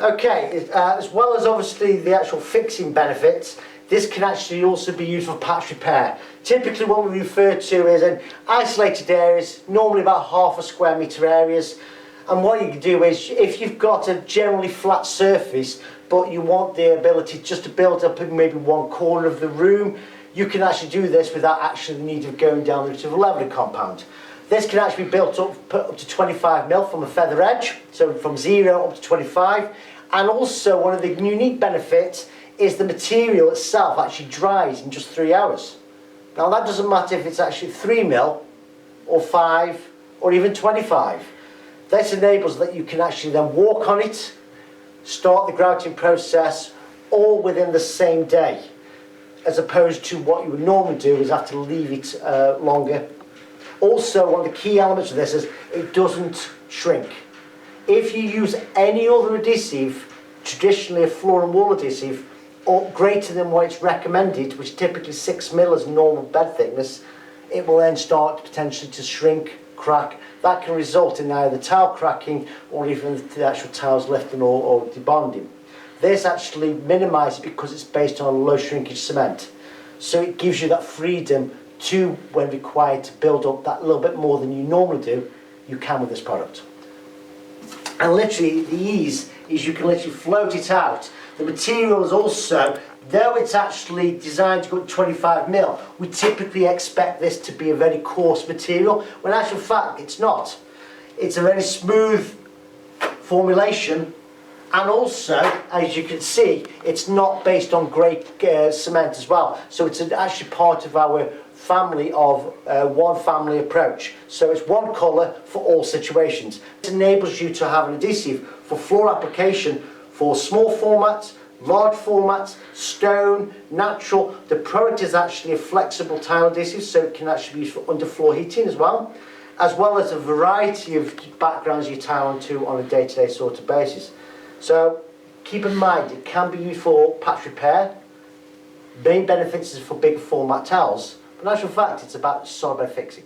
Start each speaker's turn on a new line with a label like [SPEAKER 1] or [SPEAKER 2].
[SPEAKER 1] Okay, as well as obviously the actual fixing benefits, this can actually also be used for patch repair. Typically what we refer to is in isolated areas, normally about half a square metre areas. And what you can do is, if you've got a generally flat surface, but you want the ability just to build up in maybe one corner of the room, you can actually do this without actually the need of going down the route of a levelling compound. This can actually be built up to 25 mil from a feather edge, so from 0 up to 25. And also one of the unique benefits is the material itself actually dries in just 3 hours. Now that doesn't matter if it's actually 3 mil or 5 or even 25. This enables that you can actually then walk on it, start the grouting process all within the same day, as opposed to what you would normally do is have to leave it longer. Also, one of the key elements of this is it doesn't shrink. If you use any other adhesive, traditionally a floor and wall adhesive, or greater than what it's recommended, which is typically 6 mil as normal bed thickness, it will then start potentially to shrink, crack. That can result in either tile cracking or even the actual tiles lifting or debonding. This actually minimises because it's based on a low shrinkage cement. So it gives you that freedom to, when required, to build up that little bit more than you normally do, you can with this product. And literally the ease is you can literally float it out. The material is also, though it's actually designed to go to 25 mil, we typically expect this to be a very coarse material, when in actual fact it's not. It's a very smooth formulation, and also, as you can see, it's not based on grey cement as well. So it's actually part of our family of one family approach. So it's one colour for all situations. It enables you to have an adhesive for floor application for small formats, large formats, stone, natural. The product is actually a flexible tile adhesive, so it can actually be used for underfloor heating as well as a variety of backgrounds you tile onto on a day-to-day sort of basis. So keep in mind, it can be used for patch repair. Main benefits is for bigger format tiles, but in actual fact it's about solid bed fixing.